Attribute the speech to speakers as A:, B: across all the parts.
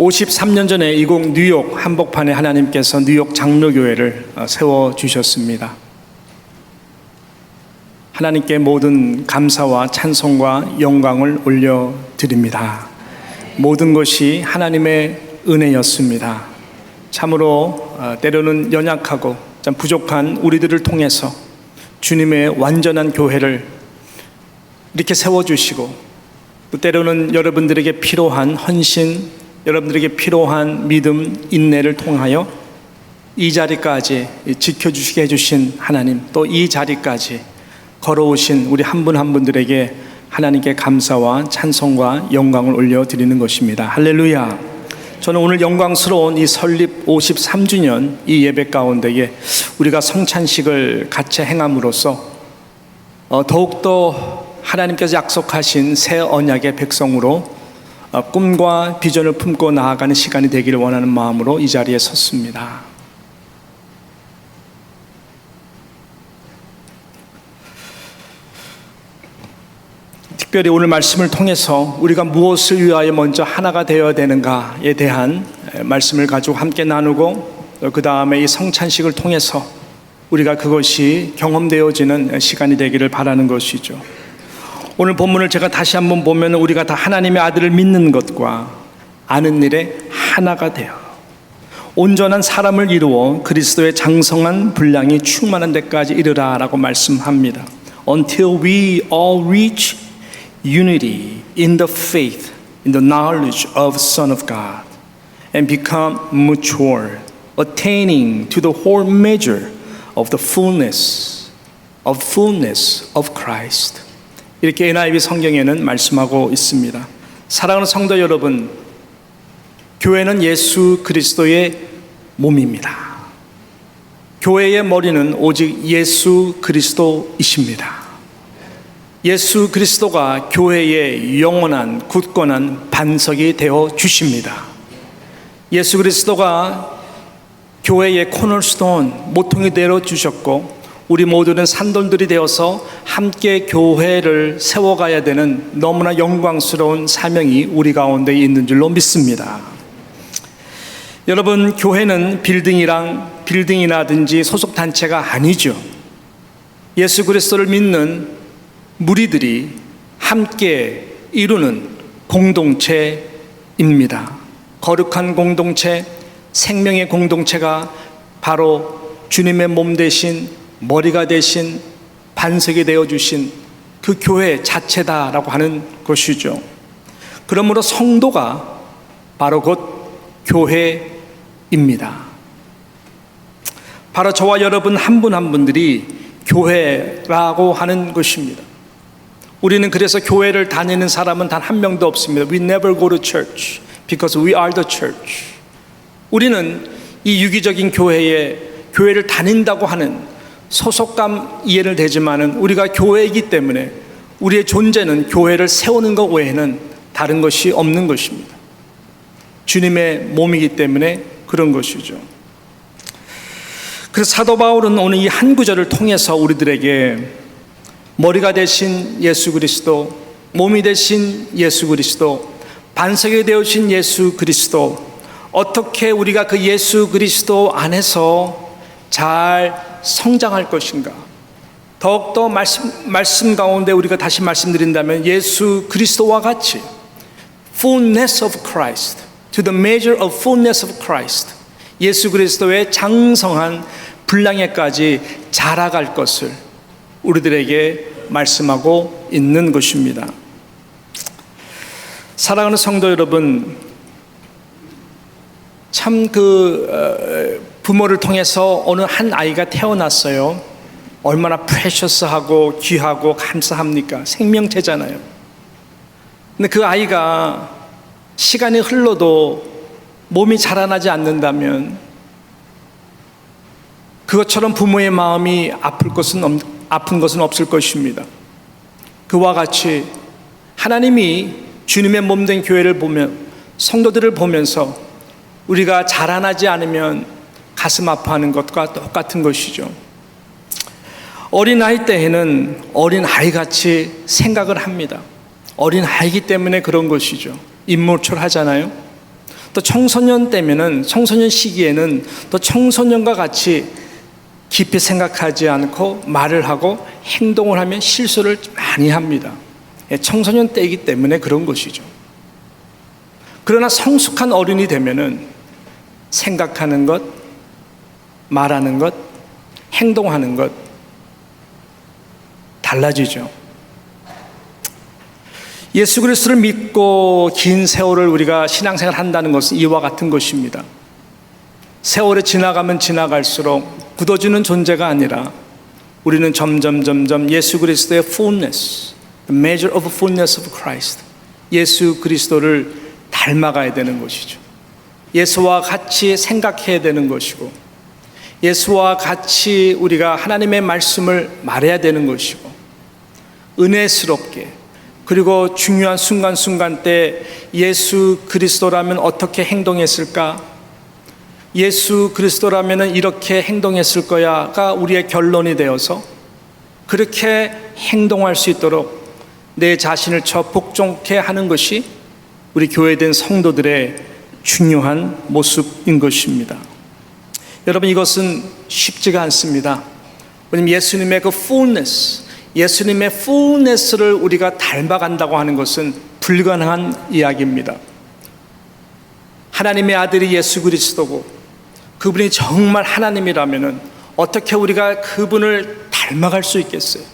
A: 53년 전에 이곳 뉴욕 한복판에 하나님께서 뉴욕 장로교회를 세워주셨습니다. 하나님께 모든 감사와 찬송과 영광을 올려드립니다. 모든 것이 하나님의 은혜였습니다. 참으로 때로는 연약하고 참 부족한 우리들을 통해서 주님의 완전한 교회를 이렇게 세워주시고, 또 때로는 여러분들에게 필요한 헌신, 여러분들에게 필요한 믿음, 인내를 통하여 이 자리까지 지켜주시게 해주신 하나님, 또 이 자리까지 걸어오신 우리 한 분 한 분들에게 하나님께 감사와 찬송과 영광을 올려드리는 것입니다. 할렐루야. 저는 오늘 영광스러운 이 설립 53주년 이 예배 가운데에 우리가 성찬식을 같이 행함으로써 더욱더 하나님께서 약속하신 새 언약의 백성으로 꿈과 비전을 품고 나아가는 시간이 되기를 원하는 마음으로 이 자리에 섰습니다. 특별히 오늘 말씀을 통해서 우리가 무엇을 위하여 먼저 하나가 되어야 되는가에 대한 말씀을 가지고 함께 나누고, 그 다음에 이 성찬식을 통해서 우리가 그것이 경험되어지는 시간이 되기를 바라는 것이죠. 오늘 본문을 제가 다시 한번 보면 우리가 다 하나님의 아들을 믿는 것과 아는 일에 하나가 되어 온전한 사람을 이루어 그리스도의 장성한 분량이 충만한 데까지 이르라라고 말씀합니다. Until we all reach unity in the faith, in the knowledge of the Son of God, and become mature, attaining to the whole measure of the fullness of Christ. 이렇게 NIV 성경에는 말씀하고 있습니다. 사랑하는 성도 여러분, 교회는 예수 그리스도의 몸입니다. 교회의 머리는 오직 예수 그리스도이십니다. 예수 그리스도가 교회의 영원한 굳건한 반석이 되어 주십니다. 예수 그리스도가 교회의 코너스톤, 모퉁이 되어 주셨고, 우리 모두는 산돌들이 되어서 함께 교회를 세워가야 되는 너무나 영광스러운 사명이 우리 가운데 있는 줄로 믿습니다. 여러분, 교회는 빌딩이라든지 소속단체가 아니죠. 예수 그리스도를 믿는 무리들이 함께 이루는 공동체입니다. 거룩한 공동체, 생명의 공동체가 바로 주님의 몸 되신, 머리가 되신, 반석이 되어주신 그 교회 자체다라고 하는 것이죠. 그러므로 성도가 바로 곧 교회입니다. 바로 저와 여러분 한 분 한 분들이 교회라고 하는 것입니다. 우리는 그래서 교회를 다니는 사람은 단 한 명도 없습니다. We never go to church because we are the church. 우리는 이 유기적인 교회를 다닌다고 하는 소속감 이해를 되지만은 우리가 교회이기 때문에 우리의 존재는 교회를 세우는 것 외에는 다른 것이 없는 것입니다. 주님의 몸이기 때문에 그런 것이죠. 그래서 사도 바울은 오늘 이 한 구절을 통해서 우리들에게 머리가 되신 예수 그리스도, 몸이 되신 예수 그리스도, 반석이 되어진 예수 그리스도, 어떻게 우리가 그 예수 그리스도 안에서 잘 성장할 것인가, 더욱더 말씀 가운데 우리가 다시 말씀드린다면 예수 그리스도와 같이 fullness of Christ, to the measure of fullness of Christ, 예수 그리스도의 장성한 분량에까지 자라갈 것을 우리들에게 말씀하고 있는 것입니다. 사랑하는 성도 여러분, 참 부모를 통해서 어느 한 아이가 태어났어요. 얼마나 프레셔스하고 귀하고 감사합니까? 생명체잖아요. 근데 그 아이가 시간이 흘러도 몸이 자라나지 않는다면 그것처럼 부모의 마음이 아픈 것은 없을 것입니다. 그와 같이 하나님이 주님의 몸된 교회를 보면, 성도들을 보면서 우리가 자라나지 않으면 가슴 아파하는 것과 똑같은 것이죠. 어린아이 때에는 어린아이같이 생각을 합니다. 어린아이기 때문에 그런 것이죠. 임몰철하잖아요. 또 청소년 때면은 청소년 시기에는 또 청소년과 같이 깊이 생각하지 않고 말을 하고 행동을 하면 실수를 많이 합니다. 청소년 때이기 때문에 그런 것이죠. 그러나 성숙한 어른이 되면은 생각하는 것, 말하는 것, 행동하는 것 달라지죠. 예수 그리스도를 믿고 긴 세월을 우리가 신앙생활을 한다는 것은 이와 같은 것입니다. 세월이 지나가면 지나갈수록 굳어지는 존재가 아니라 우리는 점점 예수 그리스도의 fullness, the measure of fullness of Christ, 예수 그리스도를 닮아가야 되는 것이죠. 예수와 같이 생각해야 되는 것이고, 예수와 같이 우리가 하나님의 말씀을 말해야 되는 것이고, 은혜스럽게, 그리고 중요한 순간순간 때 예수 그리스도라면 어떻게 행동했을까? 예수 그리스도라면 이렇게 행동했을 거야가 우리의 결론이 되어서 그렇게 행동할 수 있도록 내 자신을 복종케 하는 것이 우리 교회된 성도들의 중요한 모습인 것입니다. 여러분, 이것은 쉽지가 않습니다. 왜냐하면 예수님의 그 fullness, 예수님의 fullness를 우리가 닮아간다고 하는 것은 불가능한 이야기입니다. 하나님의 아들이 예수 그리스도고 그분이 정말 하나님이라면 어떻게 우리가 그분을 닮아갈 수 있겠어요?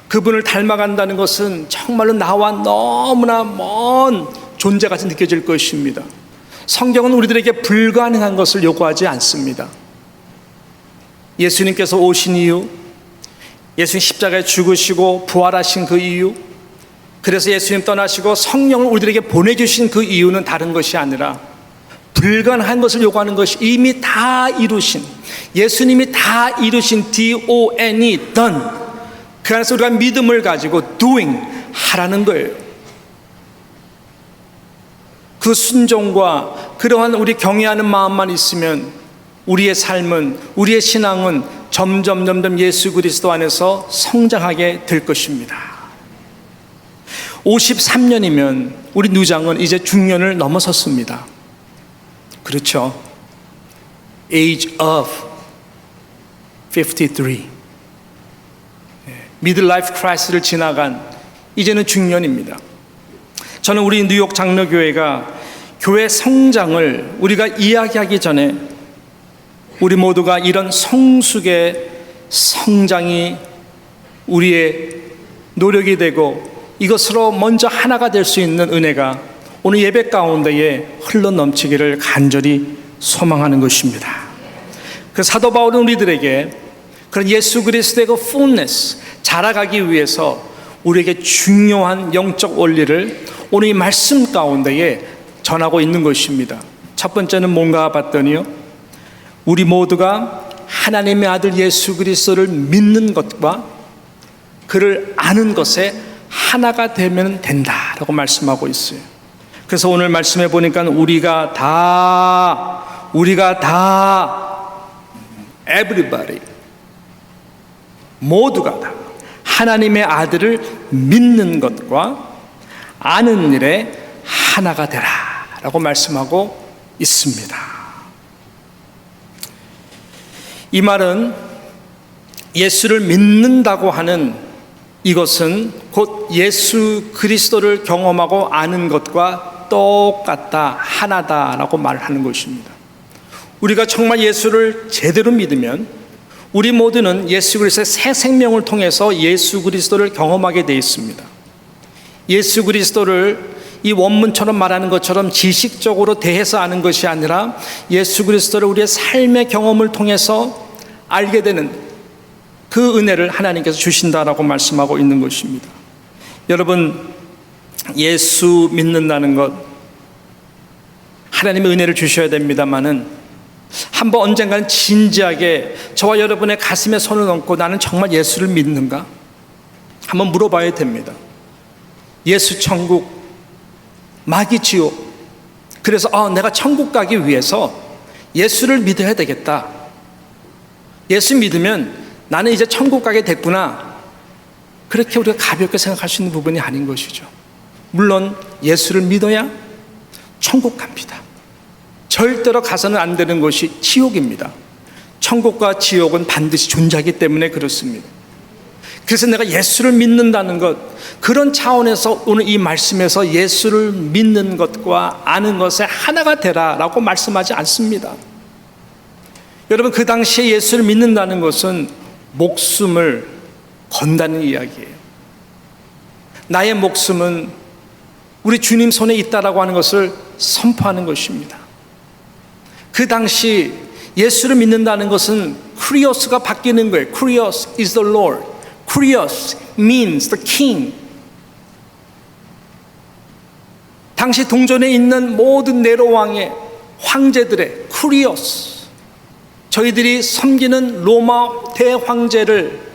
A: 그분을 닮아간다는 것은 정말로 나와 너무나 먼 존재같이 느껴질 것입니다. 성경은 우리들에게 불가능한 것을 요구하지 않습니다. 예수님께서 오신 이유, 예수님 십자가에 죽으시고 부활하신 그 이유, 그래서 예수님 떠나시고 성령을 우리들에게 보내주신 그 이유는 다른 것이 아니라 불가능한 것을 요구하는 것이 이미 다 이루신, 예수님이 다 이루신 DONE, done. 그 안에서 우리가 믿음을 가지고 doing, 하라는 거예요. 그 순종과 그러한 우리 경외하는 마음만 있으면 우리의 삶은, 우리의 신앙은 점점 예수 그리스도 안에서 성장하게 될 것입니다. 53년이면 우리 누장은 이제 중년을 넘어섰습니다. 그렇죠. Age of 53. 미들라이프 크라이시스를 지나간 이제는 중년입니다. 저는 우리 뉴욕 장로교회가 교회 성장을 우리가 이야기하기 전에 우리 모두가 이런 성숙의 성장이 우리의 노력이 되고 이것으로 먼저 하나가 될 수 있는 은혜가 오늘 예배 가운데에 흘러 넘치기를 간절히 소망하는 것입니다. 그 사도 바울은 우리들에게 그런 예수 그리스도의 그 fullness, 자라가기 위해서 우리에게 중요한 영적 원리를 오늘 이 말씀 가운데에 전하고 있는 것입니다. 첫 번째는 뭔가 봤더니요, 우리 모두가 하나님의 아들 예수 그리스도를 믿는 것과 그를 아는 것에 하나가 되면 된다라고 말씀하고 있어요. 그래서 오늘 말씀해 보니까 우리가 다 everybody, 모두가 다 하나님의 아들을 믿는 것과 아는 일에 하나가 되라라고 말씀하고 있습니다. 이 말은 예수를 믿는다고 하는 이것은 곧 예수 그리스도를 경험하고 아는 것과 똑같다, 하나다라고 말하는 것입니다. 우리가 정말 예수를 제대로 믿으면 우리 모두는 예수 그리스도의 새 생명을 통해서 예수 그리스도를 경험하게 되어 있습니다. 예수 그리스도를 이 원문처럼 말하는 것처럼 지식적으로 대해서 아는 것이 아니라 예수 그리스도를 우리의 삶의 경험을 통해서 알게 되는 그 은혜를 하나님께서 주신다라고 말씀하고 있는 것입니다. 여러분, 예수 믿는다는 것, 하나님의 은혜를 주셔야 됩니다만은 한번 언젠가는 진지하게 저와 여러분의 가슴에 손을 얹고 나는 정말 예수를 믿는가? 한번 물어봐야 됩니다. 예수 천국, 마귀 지옥. 그래서 내가 천국 가기 위해서 예수를 믿어야 되겠다. 예수 믿으면 나는 이제 천국 가게 됐구나. 그렇게 우리가 가볍게 생각할 수 있는 부분이 아닌 것이죠. 물론 예수를 믿어야 천국 갑니다. 절대로 가서는 안 되는 것이 지옥입니다. 천국과 지옥은 반드시 존재하기 때문에 그렇습니다. 그래서 내가 예수를 믿는다는 것, 그런 차원에서 오늘 이 말씀에서 예수를 믿는 것과 아는 것에 하나가 되라라고 말씀하지 않습니다. 여러분, 그 당시에 예수를 믿는다는 것은 목숨을 건다는 이야기예요. 나의 목숨은 우리 주님 손에 있다라고 하는 것을 선포하는 것입니다. 그 당시 예수를 믿는다는 것은 쿠리오스가 바뀌는 거예요. Kurios is the Lord. Kurios means the king. 당시 동전에 있는 모든 네로 왕의 황제들의 쿠리오스, 저희들이 섬기는 로마 대황제를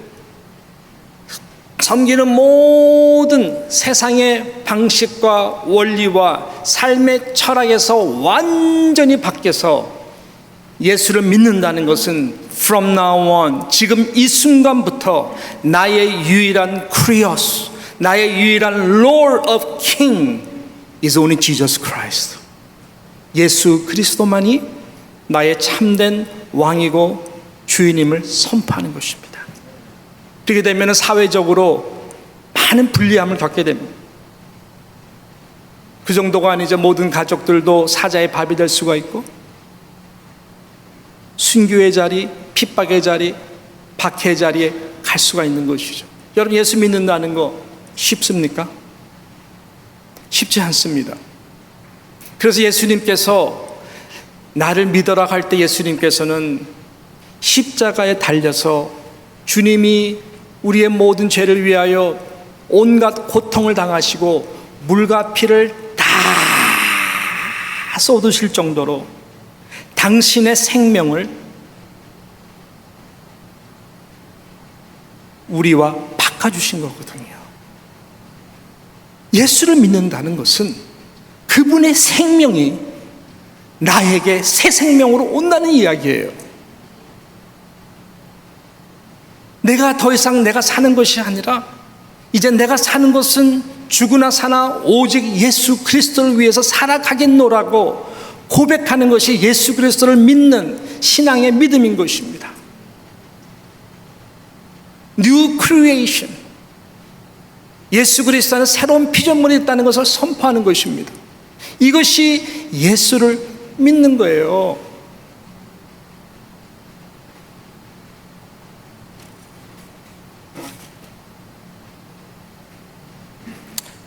A: 섬기는 모든 세상의 방식과 원리와 삶의 철학에서 완전히 바뀌어서 예수를 믿는다는 것은 from now on, 지금 이 순간부터 나의 유일한 크리오스, 나의 유일한 Lord of King is only Jesus Christ. 예수 그리스도만이 나의 참된 왕이고 주인임을 선포하는 것입니다. 그렇게 되면 사회적으로 많은 불리함을 겪게 됩니다. 그 정도가 아니죠. 모든 가족들도 사자의 밥이 될 수가 있고, 순교의 자리, 핍박의 자리, 박해의 자리에 갈 수가 있는 것이죠. 여러분, 예수 믿는다는 거 쉽습니까? 쉽지 않습니다. 그래서 예수님께서 나를 믿어라 할 때 예수님께서는 십자가에 달려서 주님이 우리의 모든 죄를 위하여 온갖 고통을 당하시고 물과 피를 다 쏟으실 정도로 당신의 생명을 우리와 바꿔주신 거거든요. 예수를 믿는다는 것은 그분의 생명이 나에게 새 생명으로 온다는 이야기예요. 내가 더 이상 내가 사는 것이 아니라 이제 내가 사는 것은 죽으나 사나 오직 예수 그리스도를 위해서 살아가겠노라고 고백하는 것이 예수 그리스도를 믿는 신앙의 믿음인 것입니다. New creation, 예수 그리스도는 새로운 피조물이 있다는 것을 선포하는 것입니다. 이것이 예수를 믿는 거예요.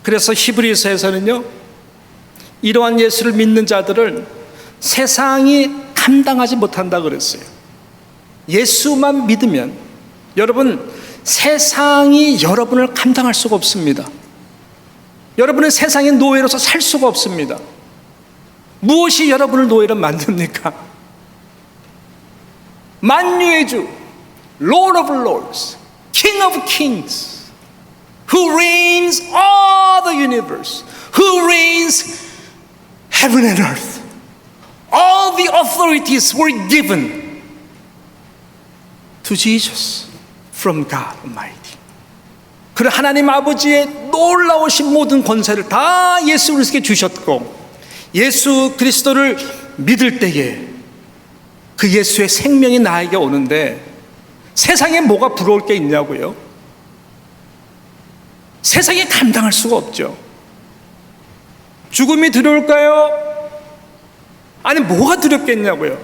A: 그래서 히브리서에서는요, 이러한 예수를 믿는 자들을 세상이 감당하지 못한다 그랬어요. 예수만 믿으면 여러분, 세상이 여러분을 감당할 수가 없습니다. 여러분은 세상의 노예로서 살 수가 없습니다. 무엇이 여러분을 노예로 만듭니까? 만유의 주, Lord of Lords, King of Kings, who reigns all the universe, who reigns heaven and earth. All the authorities were given to Jesus from God Almighty. 그런 하나님 아버지의 놀라우신 모든 권세를 다 예수 그리스도께 주셨고, 예수 그리스도를 믿을 때에 그 예수의 생명이 나에게 오는데 세상에 뭐가 부러울 게 있냐고요? 세상에 감당할 수가 없죠. 죽음이 두려울까요? 아니, 뭐가 두렵겠냐고요?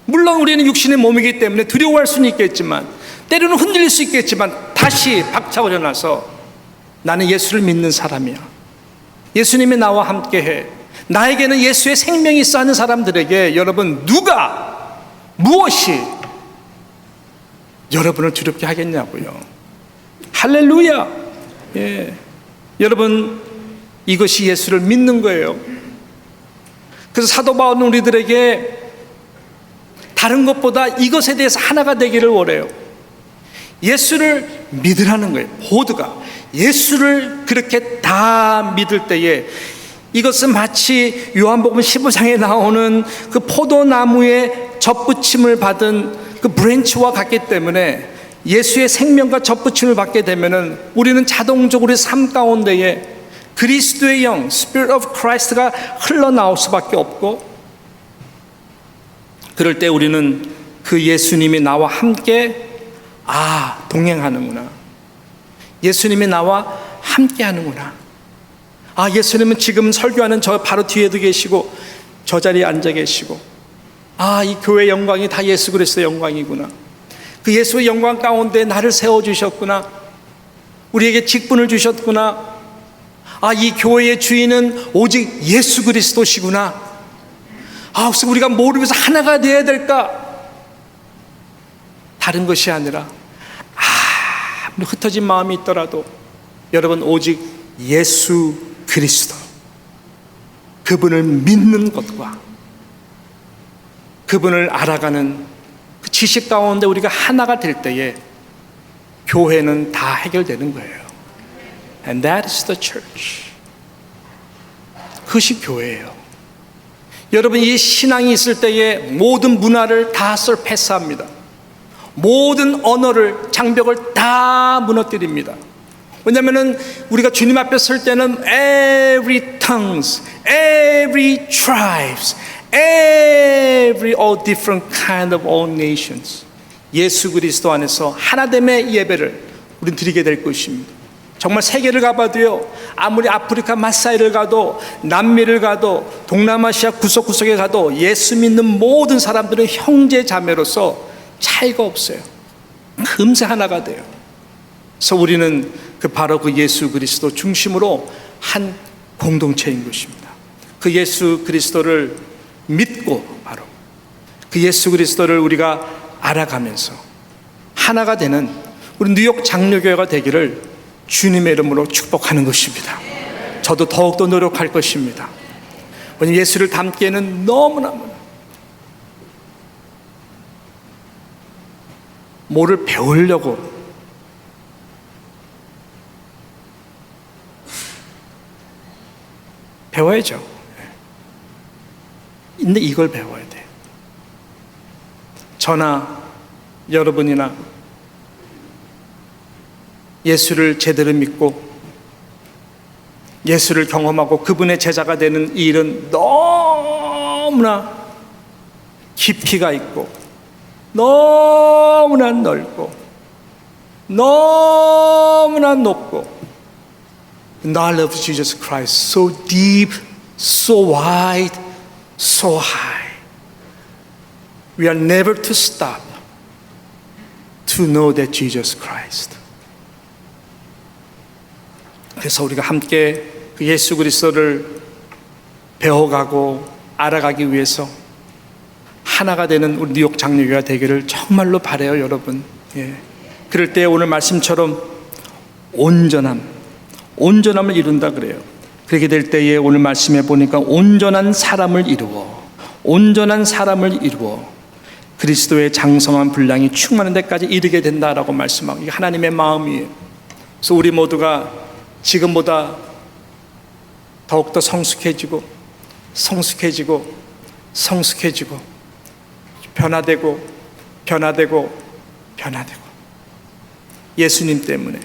A: 물론 우리는 육신의 몸이기 때문에 두려워할 수는 있겠지만, 때로는 흔들릴 수 있겠지만 다시 박차고 일어나서 나는 예수를 믿는 사람이야, 예수님이 나와 함께해, 나에게는 예수의 생명이 있어 하는 사람들에게 여러분, 누가 무엇이 여러분을 두렵게 하겠냐고요. 할렐루야. 예. 여러분, 이것이 예수를 믿는 거예요. 그래서 사도 바울은 우리들에게 다른 것보다 이것에 대해서 하나가 되기를 원해요. 예수를 믿으라는 거예요. 모두가 예수를 그렇게 다 믿을 때에 이것은 마치 요한복음 15장에 나오는 그 포도나무에 젖붙임을 받은 그 브랜치와 같기 때문에 예수의 생명과 젖붙임을 받게 되면은 우리는 자동적으로 삶 가운데에 그리스도의 영, Spirit of Christ가 흘러나올 수밖에 없고, 그럴 때 우리는 그 예수님이 나와 함께 동행하는구나. 예수님이 나와 함께 하는구나. 예수님은 지금 설교하는 저 바로 뒤에도 계시고 저 자리에 앉아 계시고 이 교회의 영광이 다 예수 그리스도의 영광이구나. 그 예수의 영광 가운데 나를 세워주셨구나. 우리에게 직분을 주셨구나. 이 교회의 주인은 오직 예수 그리스도시구나. 혹시 우리가 뭐를 위해서 하나가 되어야 될까? 다른 것이 아니라 아무리 흩어진 마음이 있더라도 여러분 오직 예수 그리스도 그분을 믿는 것과 그분을 알아가는 그 지식 가운데 우리가 하나가 될 때에 교회는 다 해결되는 거예요. And that is the church. 그것이 교회예요. 여러분 이 신앙이 있을 때에 모든 문화를 다 surpass합니다. 모든 언어를 장벽을 다 무너뜨립니다. 왜냐하면 우리가 주님 앞에 설 때는 every tongues, every tribes, every all different kind of all nations 예수 그리스도 안에서 하나됨의 예배를 우리는 드리게 될 것입니다. 정말 세계를 가봐도요, 아무리 아프리카 마사이를 가도 남미를 가도 동남아시아 구석구석에 가도 예수 믿는 모든 사람들은 형제 자매로서 차이가 없어요. 금세 하나가 돼요. 그래서 우리는 바로 그 예수 그리스도 중심으로 한 공동체인 것입니다. 그 예수 그리스도를 믿고 바로 그 예수 그리스도를 우리가 알아가면서 하나가 되는 우리 뉴욕 장로교회가 되기를 주님의 이름으로 축복하는 것입니다. 저도 더욱더 노력할 것입니다. 왜냐하면 예수를 닮기에는 너무나 뭐를 배우려고 배워야죠. 근데 이걸 배워야 돼요. 저나 여러분이나 예수를 제대로 믿고 예수를 경험하고 그분의 제자가 되는 이 일은 너무나 깊이가 있고 너무나 넓고 너무나 높고 The knowledge of Jesus Christ so deep, so wide, so high. We are never to stop to know that Jesus Christ. 그래서 우리가 함께 그 예수 그리스도를 배워가고 알아가기 위해서 하나가 되는 우리 뉴욕 장로교회가 되기를 정말로 바라요, 여러분. 그럴 때 오늘 말씀처럼 온전함을 이룬다 그래요. 그렇게 될 때에 오늘 말씀해 보니까 온전한 사람을 이루어 그리스도의 장성한 분량이 충만한 데까지 이르게 된다라고 말씀하고, 이게 하나님의 마음이에요. 그래서 우리 모두가 지금보다 더욱더 성숙해지고 변화되고 예수님 때문에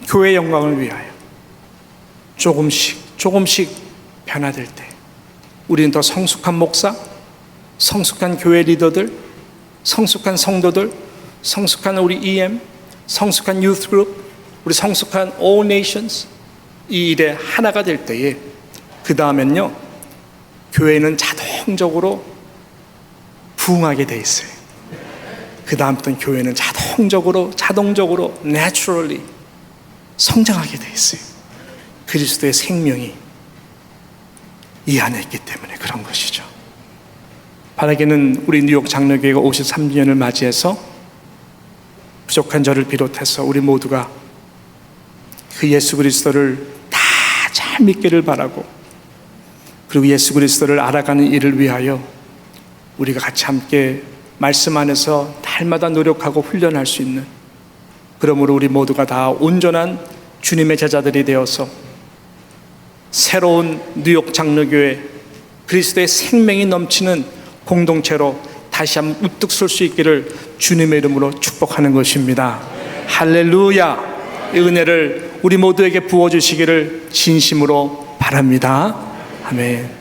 A: 교회의 영광을 위하여 조금씩 변화될 때 우리는 더 성숙한 목사, 성숙한 교회 리더들, 성숙한 성도들, 성숙한 우리 EM, 성숙한 유th 그룹, 우리 성숙한 all nations 이 일에 하나가 될 때에 그 다음엔요 교회는 자동적으로 부흥하게 돼 있어요. 그 다음부터는 교회는 자동적으로 naturally 성장하게 돼 있어요. 그리스도의 생명이 이 안에 있기 때문에 그런 것이죠. 바라기는 우리 뉴욕 장로교회가 53주년을 맞이해서 부족한 저를 비롯해서 우리 모두가 그 예수 그리스도를 다 잘 믿기를 바라고, 그리고 예수 그리스도를 알아가는 일을 위하여 우리가 같이 함께 말씀 안에서 날마다 노력하고 훈련할 수 있는, 그러므로 우리 모두가 다 온전한 주님의 제자들이 되어서 새로운 뉴욕 장로교회 그리스도의 생명이 넘치는 공동체로 다시 한번 우뚝 설 수 있기를 주님의 이름으로 축복하는 것입니다. 할렐루야. 이 은혜를 우리 모두에게 부어주시기를 진심으로 바랍니다. 아멘.